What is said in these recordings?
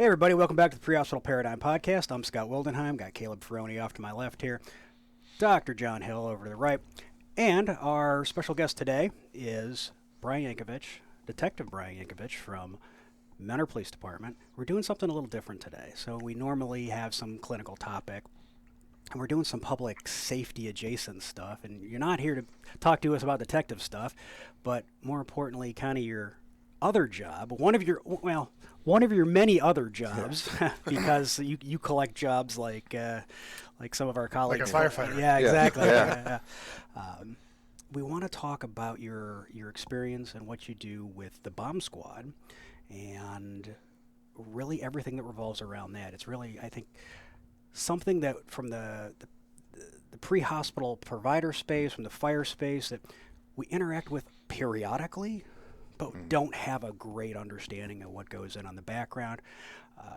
everybody, welcome back to the Prehospital Paradigm Podcast. I'm Scott Wildenheim, got Caleb Ferroni off to my left here, Dr. John Hill over to the right, and our special guest today is Brian Yenkevich, Detective Brian Yenkevich from Mentor Police Department. We're doing something a little different today. So we normally have some clinical topic, and we're doing some public safety adjacent stuff, and you're not here to talk to us about detective stuff, but more importantly, kind of your other job, one of your many other jobs, because you collect jobs like some of our colleagues. Like a firefighter. Yeah, exactly. Yeah. We want to talk about your experience and what you do with the bomb squad, and really everything that revolves around that. It's really, I think, something that from the pre-hospital provider space, from the fire space, that we interact with periodically, but don't have a great understanding of what goes in on the background,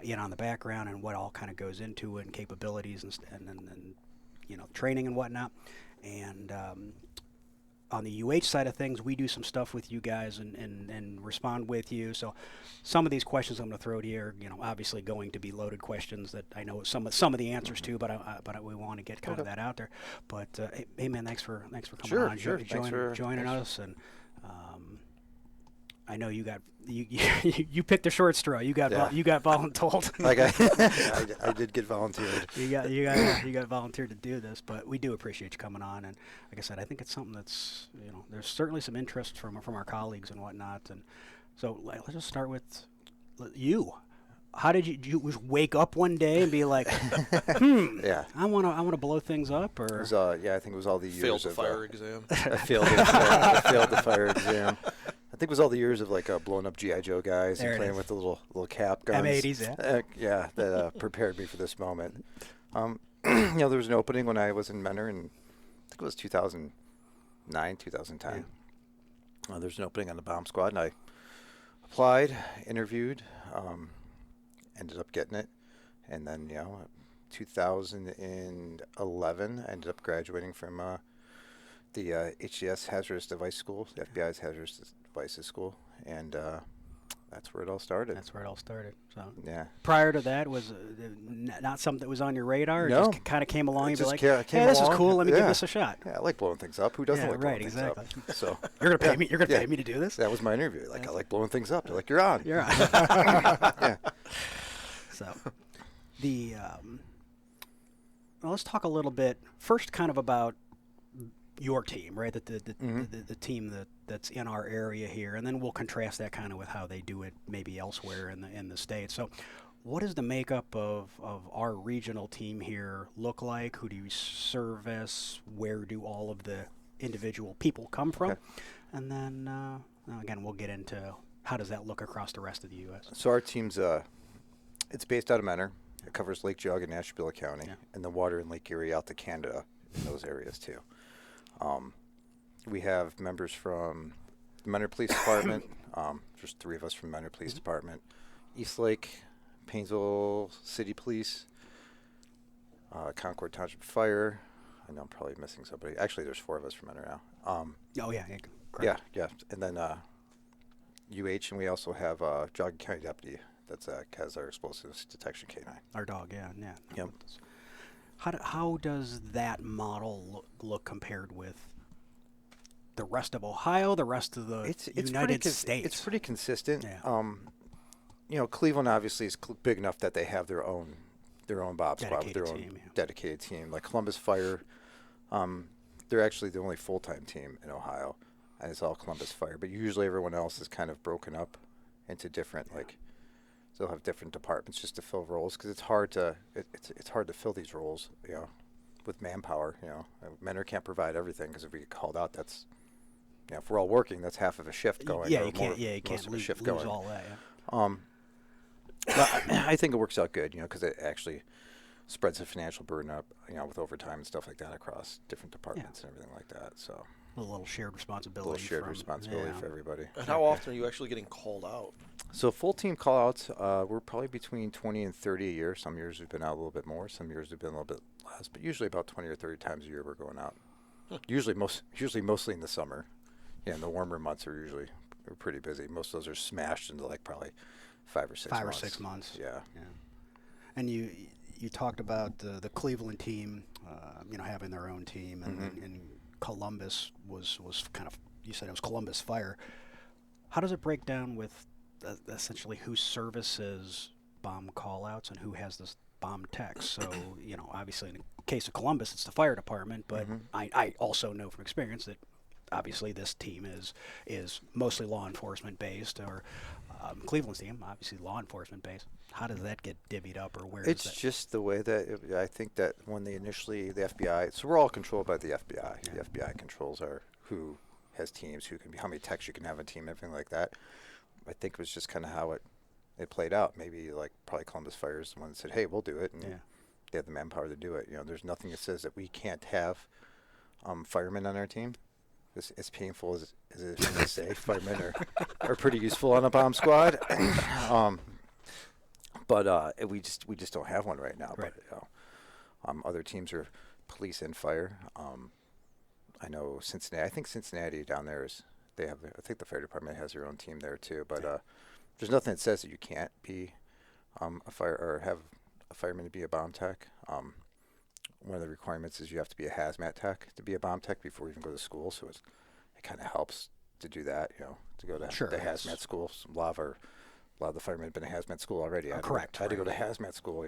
and what all kind of goes into it, and capabilities and training and whatnot. And on the UH side of things, we do some stuff with you guys and respond with you. So some of these questions I'm going to throw to you are, obviously going to be loaded questions that I know some of the answers to, but we want to get kind of that out there. But hey man, thanks for coming on, joining us. And I know you picked the short straw. You got voluntold. I did get volunteered. You got volunteered to do this, but we do appreciate you coming on. And like I said, I think it's something that's there's certainly some interest from our colleagues and whatnot. And so let's just start with you. How did you wake up one day and be like, Yeah, I want to blow things up? Or it was, I think it was all the years Failed the of fire exam. I failed the fire exam. I think it was all the years of blowing up GI Joe guys and playing with the little cap guns. M80s, yeah. That prepared me for this moment. There was an opening when I was in Mentor, and I think it was 2009, 2010. There was an opening on the bomb squad, and I applied, interviewed, ended up getting it, and then 2011, I ended up graduating from the HDS Hazardous Device School, the FBI's Hazardous Devices School, and that's where it all started. So yeah. Prior to that, was not something that was on your radar? Or No. Just kind of came along. It You'd be just like, hey, this is cool. Let me give this a shot. Yeah, I like blowing things up. Who doesn't like blowing things exactly. up? So you're gonna pay me. You're gonna pay me to do this. That was my interview. I like blowing things up. They're like, you're on. You're on. Yeah. So the well, let's talk a little bit first, kind of about your team, right? The team that's in our area here, and then we'll contrast that kind of with how they do it maybe elsewhere in the States. So what does the makeup of our regional team here look like? Who do you service? Where do all of the individual people come from? Okay. And then again, we'll get into how does that look across the rest of the U.S. So our team's it's based out of Mentor. It covers Lake Geauga and Ashtabula County, and the water in Lake Erie out to Canada, in those areas too. We have members from the Mentor Police Department. There's 3 of us from Mentor Police Department. East Lake, Painesville City Police, Concord Township Fire. I know I'm probably missing somebody. Actually, there's 4 of us from Mentor now. Correct. Yeah. And then UH, and we also have Geauga County Deputy that's has our explosives detection K9. Our dog, yeah. Yep. How does that model look compared with the rest of Ohio, the rest of the United States? It's pretty consistent. Yeah. Cleveland obviously is big enough that they have their own Bob squad with their own team, dedicated team. Like Columbus Fire, they're actually the only full-time team in Ohio, and it's all Columbus Fire. But usually everyone else is kind of broken up into different they'll have different departments just to fill roles, because it's hard to fill these roles, with manpower. Mentor can't provide everything, because if we get called out, that's if we're all working, that's half of a shift going. You can't lose all that. But I think it works out good, because it actually spreads the financial burden up, with overtime and stuff like that across different departments and everything like that. So a little shared responsibility. For everybody. And how often are you actually getting called out? So full team call-outs, we're probably between 20 and 30 a year. Some years we've been out a little bit more. Some years we've been a little bit less. But usually about 20 or 30 times a year we're going out. Usually mostly in the summer. Yeah, and the warmer months are usually pretty busy. Most of those are smashed into probably 5 or 6 5 or months. 6 months. Yeah. Yeah. And you talked about the Cleveland team, having their own team, and Columbus was kind of, you said it was Columbus Fire. How does it break down with essentially who services bomb callouts and who has this bomb techs? So, obviously in the case of Columbus, it's the fire department, but I also know from experience that obviously this team is mostly law enforcement based, or Cleveland's team, obviously law enforcement based. How does that get divvied up, or where It's is that? just the way that I think that when the FBI, so we're all controlled by the FBI. Yeah. The FBI controls who has teams, how many techs you can have a team, everything like that. I think it was just kind of how it played out. Maybe probably Columbus Fire is the one that said, "Hey, we'll do it," and they have the manpower to do it. There's nothing that says that we can't have firemen on our team. As painful as it is to say, firemen are pretty useful on a bomb squad. But we just don't have one right now. Right. But other teams are police and fire. I know Cincinnati. I think Cincinnati down there I think the fire department has their own team there too. But there's nothing that says that you can't be a fire or have a fireman to be a bomb tech. One of the requirements is you have to be a hazmat tech to be a bomb tech before you even go to school. So it kind of helps to do that. To go to the hazmat school. A lot of the firemen have been in hazmat school already. Correct. I had to go to hazmat school.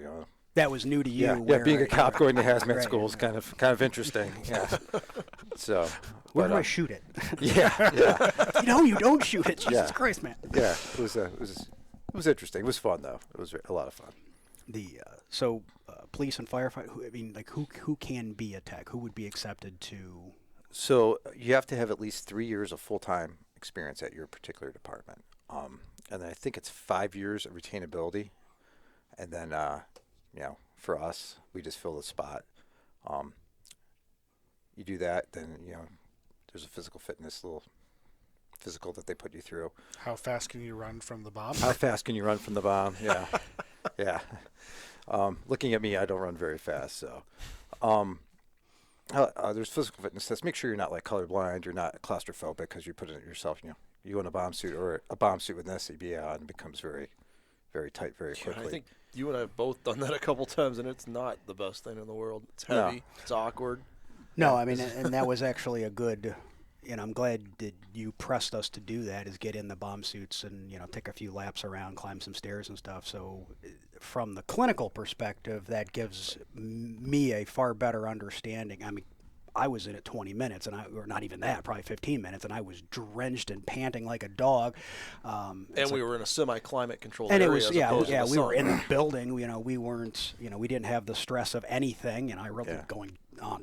That was new to you. Yeah, being a cop going to hazmat right, school is kind of interesting. Yeah. So where do I shoot it? Yeah. You don't shoot it. Jesus Christ, man. Yeah, it was interesting. It was fun though. It was a lot of fun. Police and firefighter. Who can be a tech? Who would be accepted to? So you have to have at least 3 years of full-time experience at your particular department, and then I think it's 5 years of retainability, and then for us, we just fill the spot. You do that, then there's a physical fitness little physical that they put you through. How fast can you run from the bomb? How fast can you run from the bomb? Yeah, yeah. Looking at me, I don't run very fast, so. There's physical fitness tests. Make sure you're not colorblind, you're not claustrophobic because you put it yourself. You go in a bomb suit or a bomb suit with an SCBA on, it becomes very, very tight very quickly. I think you and I have both done that a couple times, and it's not the best thing in the world. It's heavy. It's awkward. No, I mean, and that was actually a good. I'm glad that you pressed us to do that. Is get in the bomb suits and take a few laps around, climb some stairs and stuff. So, from the clinical perspective, that gives me a far better understanding. I mean, I was in it 20 minutes, or not even that, probably 15 minutes, and I was drenched and panting like a dog. And we were in a semi-climate controlled and area. It was, we were in sun. the building. We weren't, we didn't have the stress of anything. I wasn't going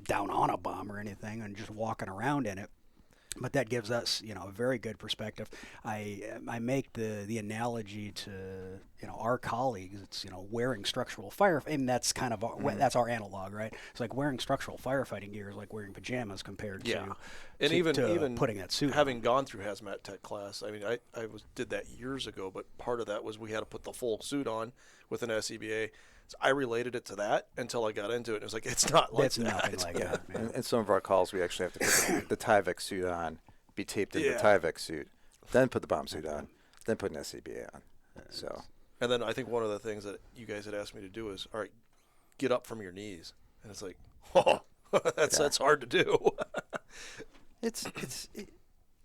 down on a bomb or anything, and just walking around in it. But that gives us, a very good perspective. I make the analogy to, our colleagues. It's, wearing structural fire, and that's kind of that's our analog, right? It's like wearing structural firefighting gear is like wearing pajamas compared to, and even putting that suit. Having gone through hazmat tech class, I mean, I did that years ago, but part of that was we had to put the full suit on with an SCBA. So I related it to that until I got into it. And it was like, it's not like That's that. nothing like that. Man. In some of our calls, we actually have to put the Tyvek suit on, be taped in the Tyvek suit, then put the bomb suit on, then put an SCBA on. So. And then I think one of the things that you guys had asked me to do is, all right, get up from your knees. And it's like, that's hard to do.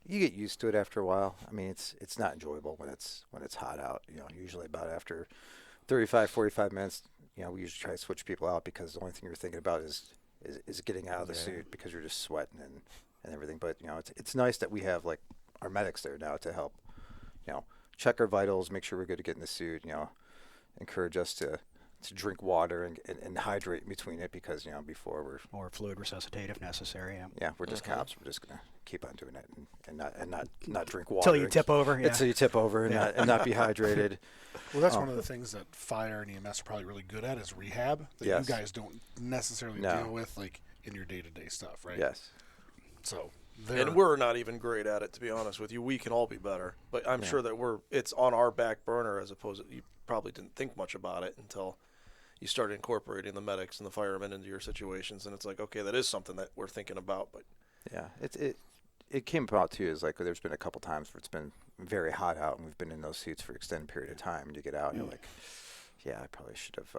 You get used to it after a while. I mean, it's not enjoyable when it's hot out. Usually about after 35, 45 minutes, we usually try to switch people out because the only thing you're thinking about is getting out of the suit because you're just sweating and everything. But it's nice that we have our medics there now to help, check our vitals, make sure we're good to get in the suit. Encourage us to drink water and hydrate in between it because before or fluid resuscitate if necessary. Yeah, we're just cops. We're just gonna keep on doing it and not drink water until you tip over. Until you tip over and not be hydrated. Well, that's one of the things that fire and EMS are probably really good at is rehab that you guys don't necessarily deal with in your day-to-day stuff, right? Yes. So. And we're not even great at it, to be honest with you. We can all be better, but I'm sure that it's on our back burner as opposed to you probably didn't think much about it until you started incorporating the medics and the firemen into your situations, and it's like, okay, that is something that we're thinking about. But yeah, it came about too is like there's been a couple times where it's been very hot out and we've been in those suits for an extended period of time, and you get out and you're like, yeah, I probably should have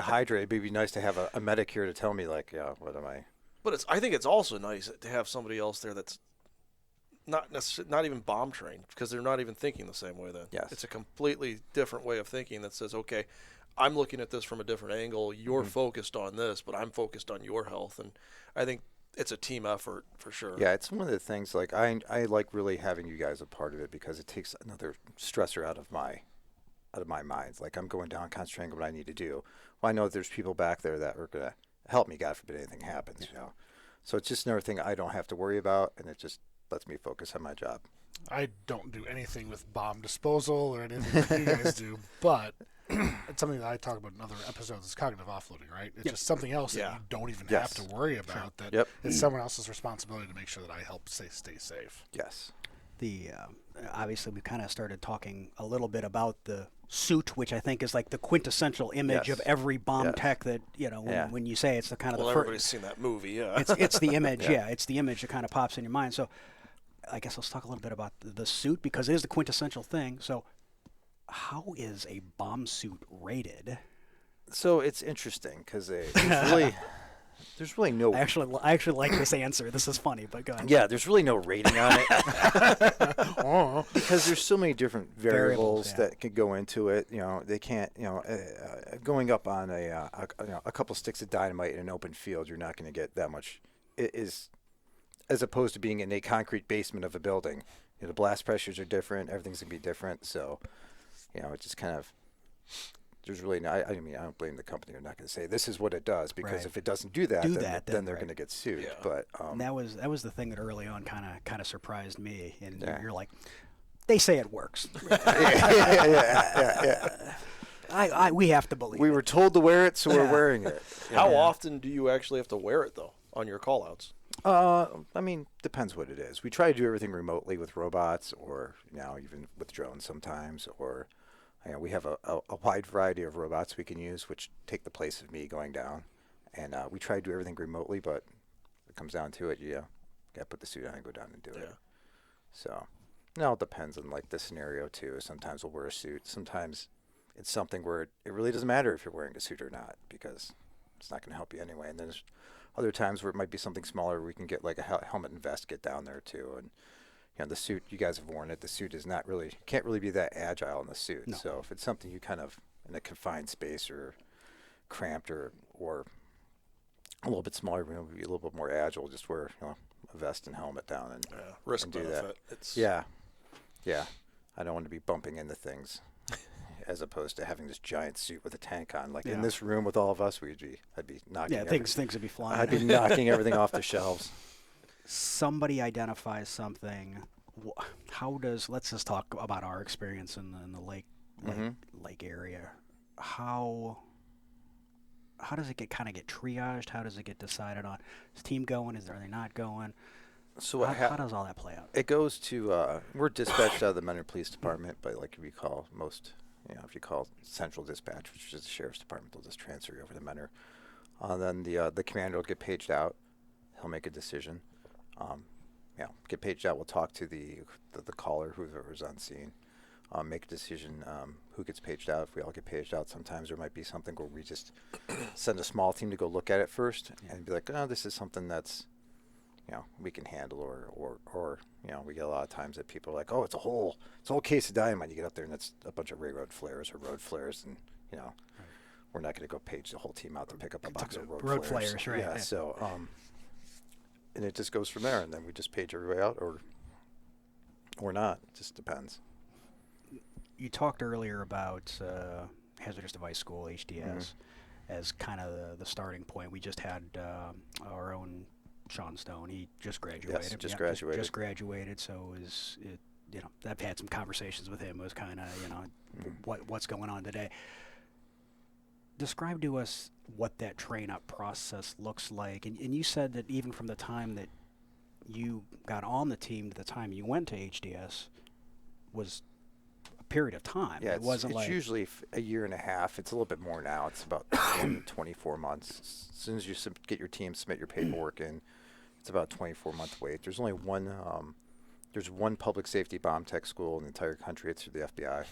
hydrated. It'd be nice to have a medic here to tell me like, yeah, what am I? But I think it's also nice to have somebody else there that's not even bomb trained, because they're not even thinking the same way then. Yes. It's a completely different way of thinking that says, okay, I'm looking at this from a different angle. You're focused on this, but I'm focused on your health. And I think it's a team effort for sure. Yeah, it's one of the things like I like really having you guys a part of it, because it takes another stressor out of my mind. Like I'm going down concentrating on what I need to do. Well, I know that there's people back there that are going to help me, God forbid anything happens, you know. So it's just another thing I don't have to worry about, and it just lets me focus on my job. I don't do anything with bomb disposal or anything that you guys do, but it's something that I talk about in other episodes. It's cognitive offloading, right? It's just something else that you don't even have to worry about. That it's someone else's responsibility to make sure that I help stay safe. Yes. Obviously we kind of started talking a little bit about the suit, which I think is like the quintessential image of every bomb tech that, you know, when you say it's the kind of the everybody's seen that movie, yeah. It's the image, it's the image that kind of pops in your mind. So I guess let's talk a little bit about the suit, because it is the quintessential thing. So how is a bomb suit rated? So it's interesting because there's really no. I actually like this answer. This is funny, but go ahead. Yeah, there's really no rating on it because there's so many different variables that could go into it. You know, they can't. You know, going up on a couple sticks of dynamite in an open field, you're not going to get that much. It is, as opposed to being in a concrete basement of a building. You know, the blast pressures are different. Everything's going to be different. So, you know, it just kind of. There's really no, I mean, I don't blame the company. They're not going to say this is what it does, because if it doesn't do that, then they're going to get sued. Yeah. But and that was the thing that early on kind of surprised me. And you're like, they say it works. We have to believe. We were told to wear it, so we're wearing it. How often do you actually have to wear it though on your call-outs? I mean, depends what it is. We try to do everything remotely with robots, or now even with drones sometimes, or. You know, we have a wide variety of robots we can use, which take the place of me going down. And we try to do everything remotely, but it comes down to it, got to put the suit on and go down and do it. So, now it depends on, like, the scenario, too. Sometimes we'll wear a suit. Sometimes it's something where it really doesn't matter if you're wearing a suit or not, because it's not going to help you anyway. And then there's other times where it might be something smaller where we can get, like, a helmet and vest get down there, too. And you know, the suit, you guys have worn it. The suit is can't really be that agile in the suit. No. So if it's something you kind of in a confined space or cramped or a little bit smaller, be a little bit more agile. Just wear a vest and helmet down and risk and do benefit. that. Yeah. I don't want to be bumping into things, as opposed to having this giant suit with a tank on. Like in this room with all of us, I'd be knocking. Yeah, things would be flying. I'd be knocking everything off the shelves. Somebody identifies something. Let's just talk about our experience in the lake area. How does it get triaged? How does it get decided on? Is the team going? Are they not going? So how does all that play out? It goes to we're dispatched out of the Menor Police Department, but like we call most, if you call Central Dispatch, which is the Sheriff's Department, they'll just transfer you over to Menor. Then the commander will get paged out. He'll make a decision. Get paged out. We'll talk to the caller, whoever's on scene, make a decision who gets paged out. If we all get paged out, sometimes there might be something where we just send a small team to go look at it first and be like, oh, this is something that's, we can handle, or we get a lot of times that people are like, oh, it's a whole case of dynamite. You get up there and it's a bunch of railroad flares or road flares, and we're not going to go page the whole team out to pick up a box of road flares. Right? Yeah. So. And it just goes from there, and then we just page everybody out, or not. It just depends. You talked earlier about Hazardous Device School, HDS, as kind of the starting point. We just had our own Sean Stone. He just graduated. Yes, just graduated. Just graduated. So I've had some conversations with him. It was kind of what's going on today. Describe to us what that train-up process looks like. And you said that even from the time that you got on the team to the time you went to HDS was a period of time. Yeah, it wasn't it's usually a year and a half. It's a little bit more now. It's about 24 months. As soon as you get your team, submit your paperwork in, It's about a 24-month wait. There's only one. There's one public safety bomb tech school in the entire country. It's through the FBI.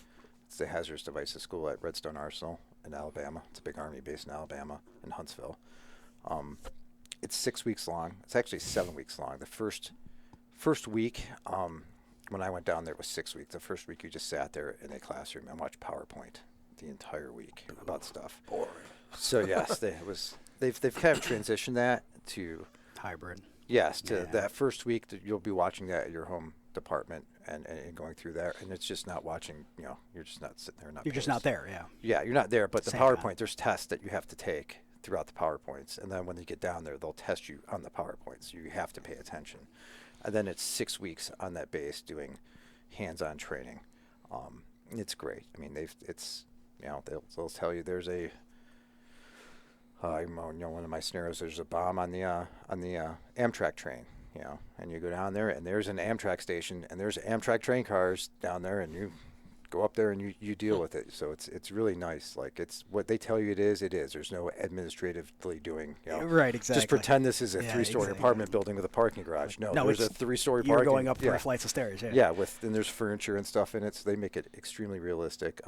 It's the Hazardous Devices School at Redstone Arsenal in Alabama. It's a big Army base in Alabama, in Huntsville. It's 6 weeks long. It's actually 7 weeks long. The first week, when I went down there, it was 6 weeks. The first week, you just sat there in a classroom and watched PowerPoint the entire week about stuff. Boring. So yes, they've kind of transitioned that to hybrid. Yes, to that first week that you'll be watching that at your home department and going through that, and it's just not watching. You're just not sitting there. You're just not there. Yeah. Yeah, you're not there. But the Same PowerPoint, time. there's tests that you have to take throughout the PowerPoints, and then when you get down there, they'll test you on the PowerPoints. You have to pay attention, and then it's 6 weeks on that base doing hands-on training. It's great. I mean, they'll tell you there's a one of my scenarios, there's a bomb on the Amtrak train, and you go down there and there's an Amtrak station and there's Amtrak train cars down there, and you go up there and you deal with it. So it's really nice. Like, it's what they tell you it is. There's no administratively doing, Right, exactly. just pretend this is a 3-story exactly. apartment building with a parking garage. No, there's a 3-story You're parking. going up 3 flights of stairs. Yeah. Yeah, and there's furniture and stuff in it, so they make it extremely realistic.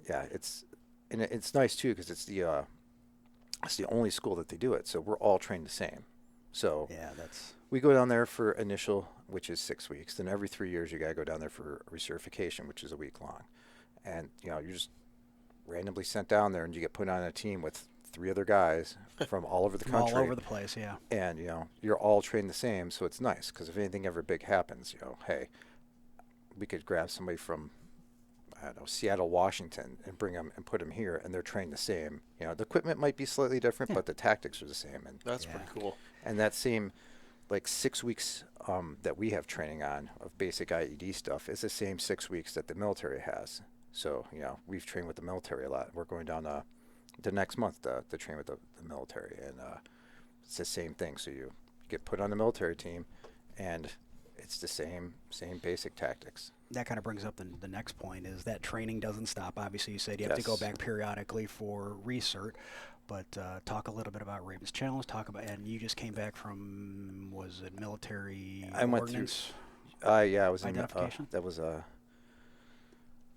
It's nice too because it's the only school that they do it, so we're all trained the same. So we go down there for initial, which is 6 weeks. Then every 3 years you gotta go down there for recertification, which is a week long. And you're just randomly sent down there, and you get put on a team with 3 other guys from all over the country. All over the place, yeah. And you're all trained the same, so it's nice because if anything ever big happens, hey, we could grab somebody from, I don't know, Seattle, Washington, and bring them and put them here, and they're trained the same. The equipment might be slightly different, but the tactics are the same. And That's pretty cool. And that same, 6 weeks that we have training on of basic IED stuff is the same 6 weeks that the military has. So, we've trained with the military a lot. We're going down the next month to train with the military, and it's the same thing. So you get put on the military team, and it's the same basic tactics. That kind of brings up the next point, is that training doesn't stop. Obviously, you said you have to go back periodically for recert, but talk a little bit about Ravens Challenge. And you just came back from, was it military ordnance? I was identification? That was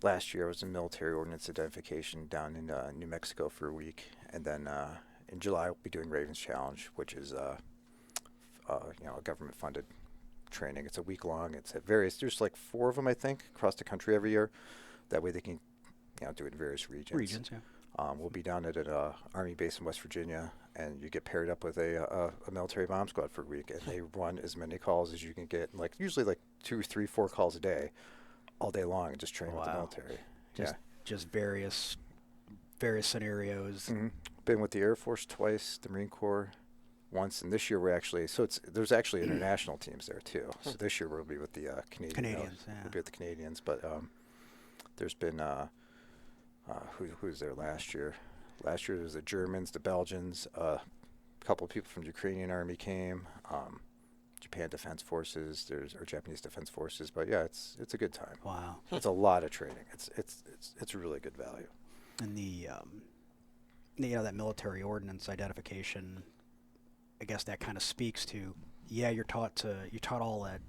last year. I was in military ordnance identification down in New Mexico for a week, and then in July we'll be doing Ravens Challenge, which is a government-funded training. It's a week long. It's at there's 4 of them, I think, across the country every year. That way they can do it in various regions. We'll be down at an Army base in West Virginia, and you get paired up with a military bomb squad for a week, and they run as many calls as you can get, usually 2, 3, 4 calls a day, all day long, and just train with the military. Just various scenarios. Mm-hmm. Been with the Air Force twice, the Marine Corps once, and this year there's actually international teams there too. So this year we'll be with the Canadians. We'll be with the Canadians, but there's been who's there last year? Last year there was the Germans, the Belgians, a couple of people from the Ukrainian Army came, Japan Defense Forces, or Japanese Defense Forces. But yeah, it's a good time. Wow, it's a lot of training. It's really good value. And that military ordnance identification, I guess that kind of speaks to, you're taught all that,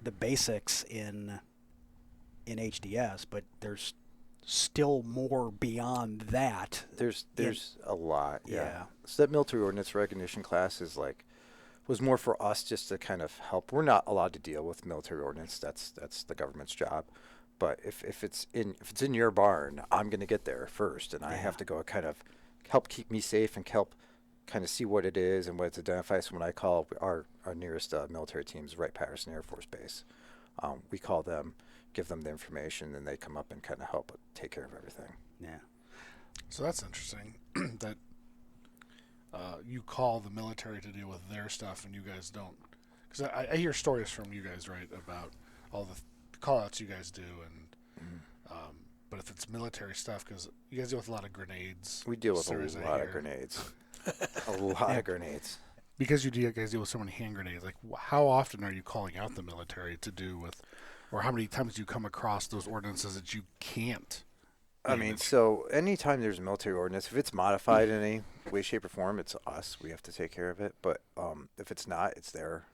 the basics in HDS, but there's still more beyond that. There's a lot. Yeah. So that military ordnance recognition class was more for us just to kind of help. We're not allowed to deal with military ordnance. That's the government's job. But if it's in your barn, I'm going to get there first, and I have to go kind of help keep me safe and help kind of see what it is and what it's identified. So when I call our nearest military teams, Wright-Patterson Air Force Base, we call them, give them the information, and they come up and kind of help take care of everything. Yeah. So that's interesting that you call the military to deal with their stuff and you guys don't. Because I hear stories from you guys, right, about all the call-outs you guys do, and but if it's military stuff, because you guys deal with a lot of grenades. We deal with a lot of grenades. A lot of grenades. Because you guys deal with so many hand grenades, how often are you calling out the military to do with, or how many times do you come across those ordinances that you can't I mean, so anytime there's a military ordinance, if it's modified in any way, shape, or form, it's us. We have to take care of it. But if it's not, it's their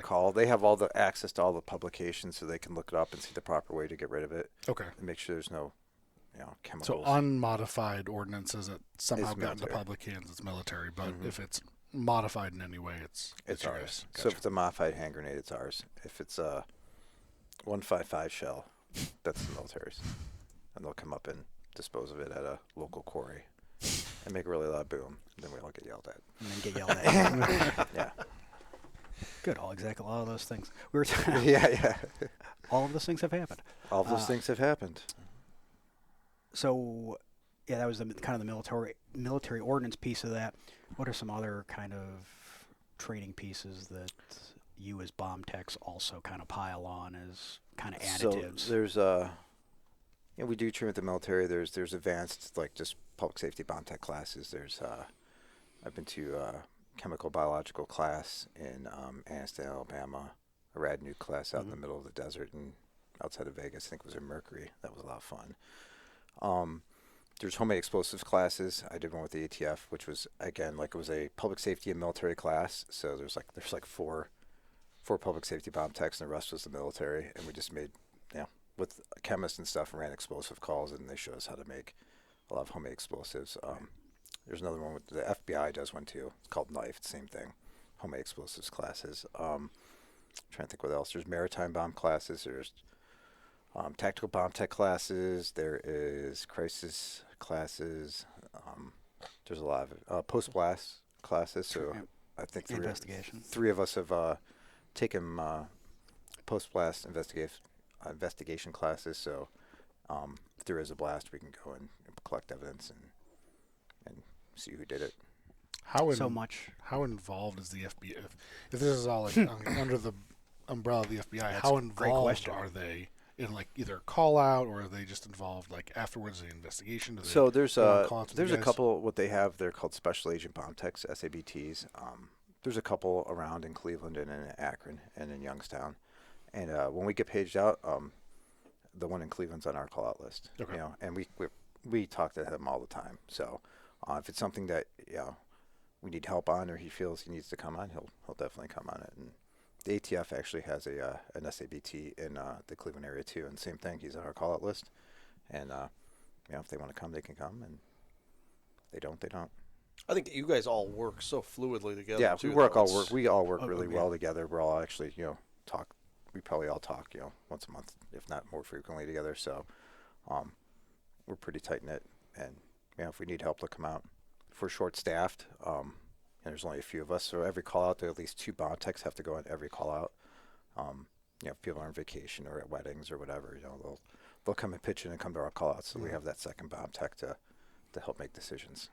call. They have all the access to all the publications, so they can look it up and see the proper way to get rid of it. Okay. And make sure there's no, chemicals. So unmodified ordinances that somehow It's got into military. public hands, it's military. But if it's modified in any way, it's It's yours. ours. Gotcha. So if it's a modified hand grenade, it's ours. If it's a 155 shell, that's the military's. And they'll come up and dispose of it at a local quarry and make a really loud boom. And then we all get yelled at. And then get yelled at. Yeah. Good. Exactly all of those things. We were Yeah. all of those things have happened. All of those things have happened. So, yeah, that was kind of the military ordnance piece of that. What are some other kind of training pieces that you as bomb techs also kind of pile on as kind of additives? So there's we do train with the military. There's advanced like just public safety bomb tech classes. There's I've been to chemical biological class in Anniston, Alabama, a rad nuke class out in the middle of the desert and outside of Vegas. I think it was in Mercury. That was a lot of fun. There's homemade explosives classes. I did one with the ATF, which was again like it was a public safety and military class. So there's like four public safety bomb techs, and the rest was the military. And we just made with chemists and stuff and ran explosive calls, and they showed us how to make a lot of homemade explosives. There's another one with the FBI does one too. It's called Knife. Same thing, homemade explosives classes. Trying to think what else. There's maritime bomb classes. There's tactical bomb tech classes. There is crisis classes. There's a lot of post blast classes. So I think three of us have taken post blast investigation classes. So if there is a blast, we can go and collect evidence and see who did it. How involved is the FBI? If this is all like under the umbrella of the FBI, how involved are they in like either call out, or are they just involved like afterwards in the investigation? So there's a couple. What they have, they're called Special Agent Bomb Techs, SABTs. There's a couple around in Cleveland and in Akron and in Youngstown. And when we get paged out, the one in Cleveland's on our call out list. Okay. And we talk to him all the time. So if it's something that we need help on, or he feels he needs to come on, he'll definitely come on it. And the ATF actually has an SABT in the Cleveland area too, and same thing. He's on our call out list. And if they want to come, they can come, and if they don't, they don't. I think you guys all work so fluidly together. Yeah, too, we all work really well together. We're all actually talk. We probably all talk once a month, if not more frequently together. So we're pretty tight knit, and if we need help, they'll come out. If we're short staffed, and there's only a few of us, so every call out, there at least 2 bomb techs have to go on every call out. If people are on vacation or at weddings or whatever, they'll come and pitch in and come to our call out. So we have that second bomb tech to help make decisions.